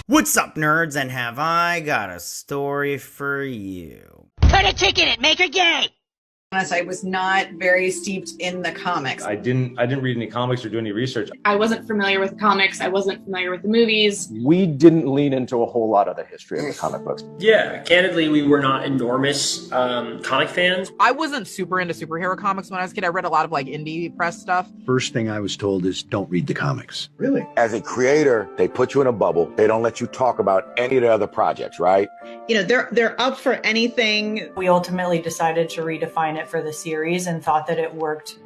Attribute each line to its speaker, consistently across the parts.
Speaker 1: What's up, nerds, and have I got a story for you?
Speaker 2: Put a chick in it, make her gay!
Speaker 3: I was not very steeped in the comics.
Speaker 4: I didn't read any comics or do any research.
Speaker 5: I wasn't familiar with comics. I wasn't familiar with the movies.
Speaker 6: We didn't lean into a whole lot of the history of the comic books.
Speaker 7: Yeah, candidly, we were not enormous comic fans.
Speaker 8: I wasn't super into superhero comics when I was a kid. I read a lot of like indie press stuff.
Speaker 9: First thing I was told is don't read the comics.
Speaker 4: Really?
Speaker 10: As a creator, they put you in a bubble. They don't let you talk about any of the other projects, right?
Speaker 3: You know, they're up for anything.
Speaker 11: We ultimately decided to redefine it for the series and thought that it worked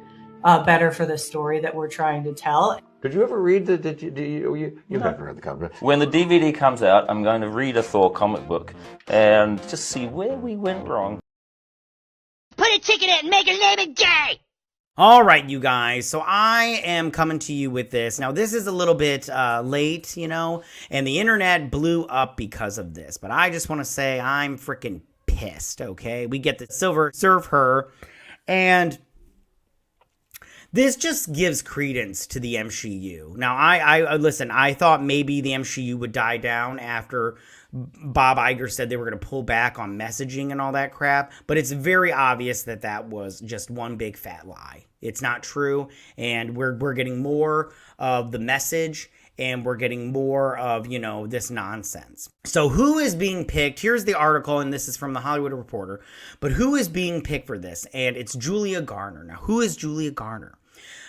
Speaker 11: better for the story that we're trying to tell.
Speaker 10: Did you ever read you've never read the comic?
Speaker 12: When the DVD comes out, I'm going to read a Thor comic book and just see where we went wrong.
Speaker 2: Put a chick in it and make her name it gay!
Speaker 1: All right, you guys, so I am coming to you with this. Now, this is a little bit late, you know, and the internet blew up because of this. But I just want to say I'm freaking pissed, okay? We get the Silver Surfer, and this just gives credence to the MCU. Now, I listen, I thought maybe the MCU would die down after Bob Iger said they were going to pull back on messaging and all that crap, but it's very obvious that that was just one big fat lie. It's not true, and we're getting more of the message, and we're getting more of, you know, this nonsense. So who is being picked? Here's the article, and this is from the Hollywood Reporter, but who is being picked for this? And it's Julia Garner. Now, who is Julia Garner?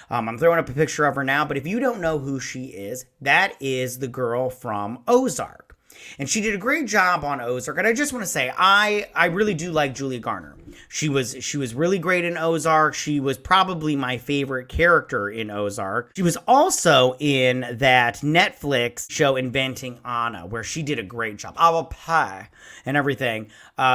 Speaker 1: I'm throwing up a picture of her now, but if you don't know who she is, that is the girl from Ozark. And she did a great job on Ozark. And I just want to say, I really do like Julia Garner. She was really great in Ozark. She was probably my favorite character in Ozark. She was also in that Netflix show Inventing Anna, where she did a great job. Apple pie and everything.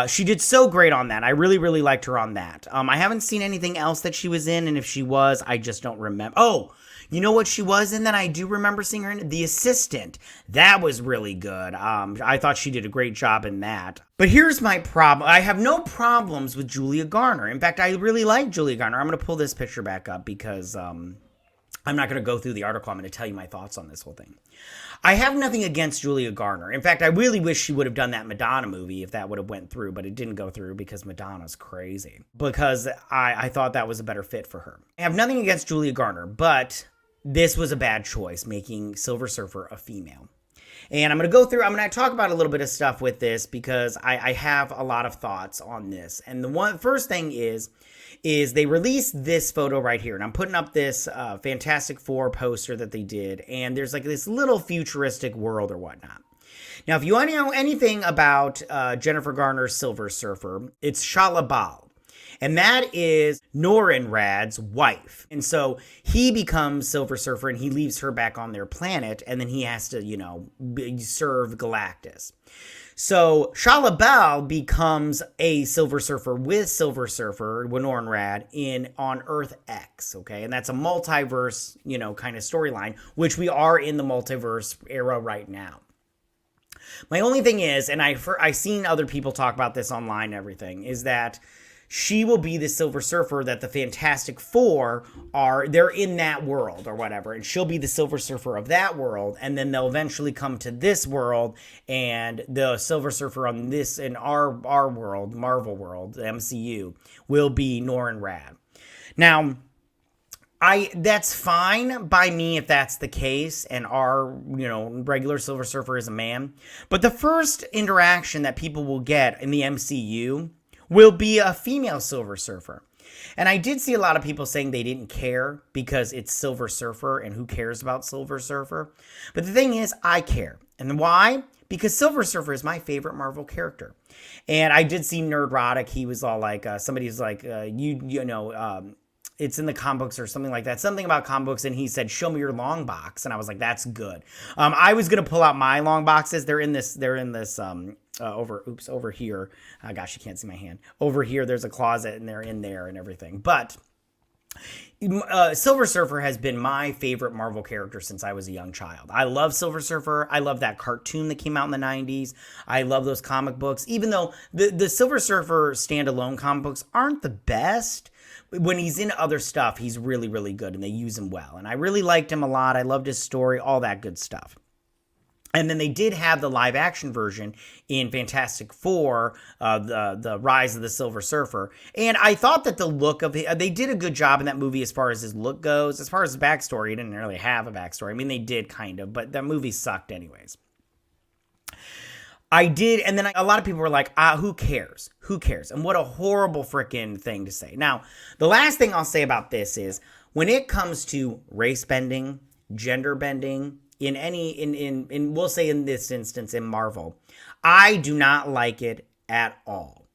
Speaker 1: She did so great on that. I really, really liked her on that. I haven't seen anything else that she was in, and if she was, I just don't remember. Oh, you know what she was in that I do remember seeing her in? The Assistant. That was really good. I thought she did a great job in that. But here's my problem. I have no problems with Julia Garner. In fact, I really like Julia Garner. I'm going to pull this picture back up because I'm not going to go through the article. I'm going to tell you my thoughts on this whole thing. I have nothing against Julia Garner. In fact, I really wish she would have done that Madonna movie if that would have went through, but it didn't go through because Madonna's crazy. Because I thought that was a better fit for her. I have nothing against Julia Garner, but this was a bad choice, making Silver Surfer a female. And I'm going to talk about a little bit of stuff with this because I have a lot of thoughts on this. And the first thing is they released this photo right here. And I'm putting up this Fantastic Four poster that they did. And there's like this little futuristic world or whatnot. Now, if you want to know anything about Jennifer Garner's Silver Surfer, it's Shalabal. And that is Norinrad's wife. And so he becomes Silver Surfer and he leaves her back on their planet. And then he has to, you know, serve Galactus. So Shalabal becomes a Silver Surfer with Silver Surfer, Norinrad, on Earth X. Okay. And that's a multiverse, you know, kind of storyline, which we are in the multiverse era right now. My only thing is, and I've seen other people talk about this online and everything, is that she will be the Silver Surfer that the Fantastic Four they're in that world or whatever, and she'll be the Silver Surfer of that world, and then they'll eventually come to this world, and the Silver Surfer on this, in our world, Marvel world, the MCU, will be Norinrad. Now, that's fine by me if that's the case, and our, you know, regular Silver Surfer is a man, but the first interaction that people will get in the MCU will be a female Silver Surfer. And I did see a lot of people saying they didn't care because it's Silver Surfer and who cares about Silver Surfer. But the thing is, I care. And why? Because Silver Surfer is my favorite Marvel character. And I did see Nerdrotic. He was all like, somebody's like, it's in the comic books or something like that. Something about comic books, and he said, "Show me your long box." And I was like, "That's good." I was gonna pull out my long boxes. They're in this. Over here. Gosh, you can't see my hand. Over here, there's a closet, and they're in there and everything. But Silver Surfer has been my favorite Marvel character since I was a young child. I love Silver Surfer. I love that cartoon that came out in the 90s. I love those comic books. Even though the Silver Surfer standalone comic books aren't the best, when he's in other stuff, he's really, really good, and they use him well. And I really liked him a lot. I loved his story, all that good stuff. And then they did have the live action version in Fantastic Four, the Rise of the Silver Surfer. And I thought that the look of it, they did a good job in that movie as far as his look goes. As far as his backstory, he didn't really have a backstory. I mean, they did kind of, but that movie sucked anyways. I did, and then a lot of people were like, who cares? Who cares? And what a horrible freaking thing to say. Now, the last thing I'll say about this is, when it comes to race bending, gender bending, we'll say in this instance in Marvel, I do not like it at all.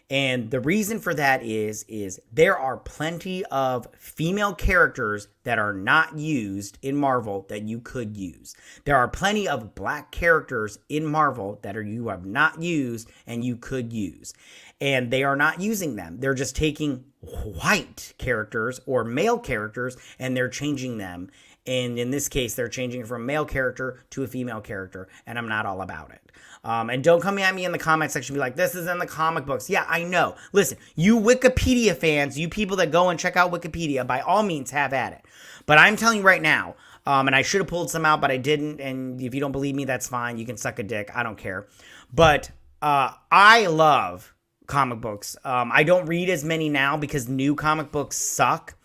Speaker 1: And the reason for that is there are plenty of female characters that are not used in Marvel that you could use. There are plenty of black characters in Marvel that you have not used and you could use. And they are not using them. They're just taking white characters or male characters and they're changing them. And in this case, they're changing from a male character to a female character, and I'm not all about it. And don't come at me in the comment section and be like, this is in the comic books. Yeah, I know. Listen, you Wikipedia fans, you people that go and check out Wikipedia, by all means, have at it. But I'm telling you right now, and I should have pulled some out, but I didn't, and if you don't believe me, that's fine. You can suck a dick. I don't care. But I love comic books. I don't read as many now because new comic books suck.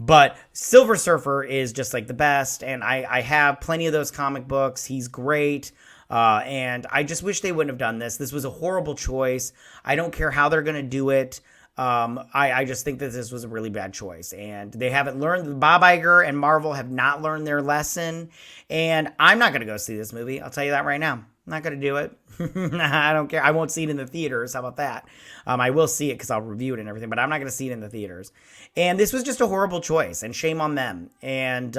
Speaker 1: But Silver Surfer is just like the best, and I have plenty of those comic books. He's great, and I just wish they wouldn't have done this. This was a horrible choice. I don't care how they're going to do it. I just think that this was a really bad choice, and they haven't learned. Bob Iger and Marvel have not learned their lesson, and I'm not going to go see this movie. I'll tell you that right now. I'm not going to do it. I don't care. I won't see it in the theaters. How about that? I will see it because I'll review it and everything, but I'm not going to see it in the theaters. And this was just a horrible choice, and shame on them. And,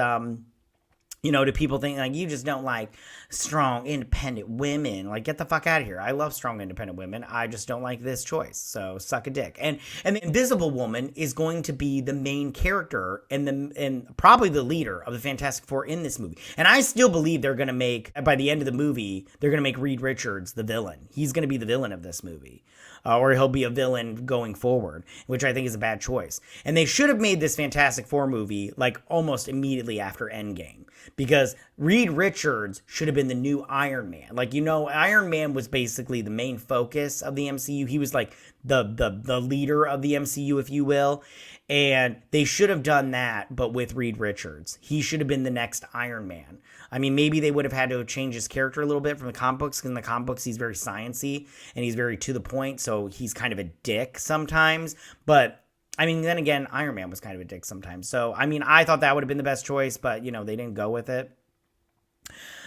Speaker 1: do people think, like, you just don't like strong, independent women. Like, get the fuck out of here. I love strong, independent women. I just don't like this choice. So, suck a dick. And the Invisible Woman is going to be the main character and probably the leader of the Fantastic Four in this movie. And I still believe they're going to make, by the end of the movie, they're going to make Reed Richards the villain. He's going to be the villain of this movie. Or he'll be a villain going forward, which I think is a bad choice. And they should have made this Fantastic Four movie like almost immediately after Endgame, because Reed Richards should have been the new Iron Man. Like, Iron Man was basically the main focus of the MCU. He was like the leader of the MCU, if you will. And they should have done that, but with Reed Richards. He should have been the next Iron Man. I mean, maybe they would have had to change his character a little bit from the comic books, because in the comic books, he's very sciencey, and he's very to the point, so he's kind of a dick sometimes. But, I mean, then again, Iron Man was kind of a dick sometimes. So, I mean, I thought that would have been the best choice, but, they didn't go with it.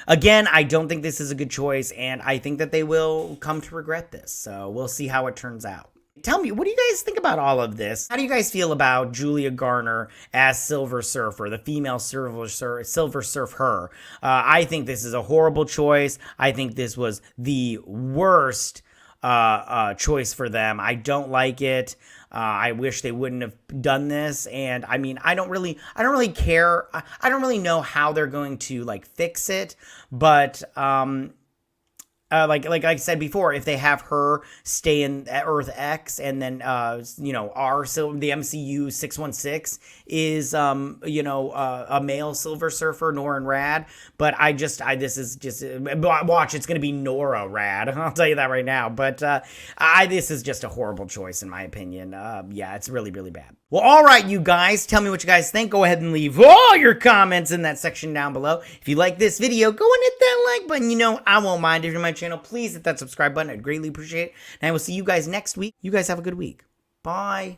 Speaker 1: Again, I don't think this is a good choice, and I think that they will come to regret this. So, we'll see how it turns out. Tell me, what do you guys think about all of this? How do you guys feel about Julia Garner as Silver Surfer, the female Silver Surfer? I think this is a horrible choice. I think this was the worst choice for them. I don't like it. I wish they wouldn't have done this. And I mean, I don't really care. I don't really know how they're going to fix it, but like I said before, if they have her stay in Earth X, and then the MCU 616 is a male Silver Surfer, Noran Rad. But this is just watch. It's gonna be Nora Rad. I'll tell you that right now. But this is just a horrible choice in my opinion. Yeah, it's really, really bad. Well, all right, you guys, tell me what you guys think. Go ahead and leave all your comments in that section down below. If you like this video, go and hit that like button. I won't mind if you're on my channel. Please hit that subscribe button. I'd greatly appreciate it. And I will see you guys next week. You guys have a good week. Bye.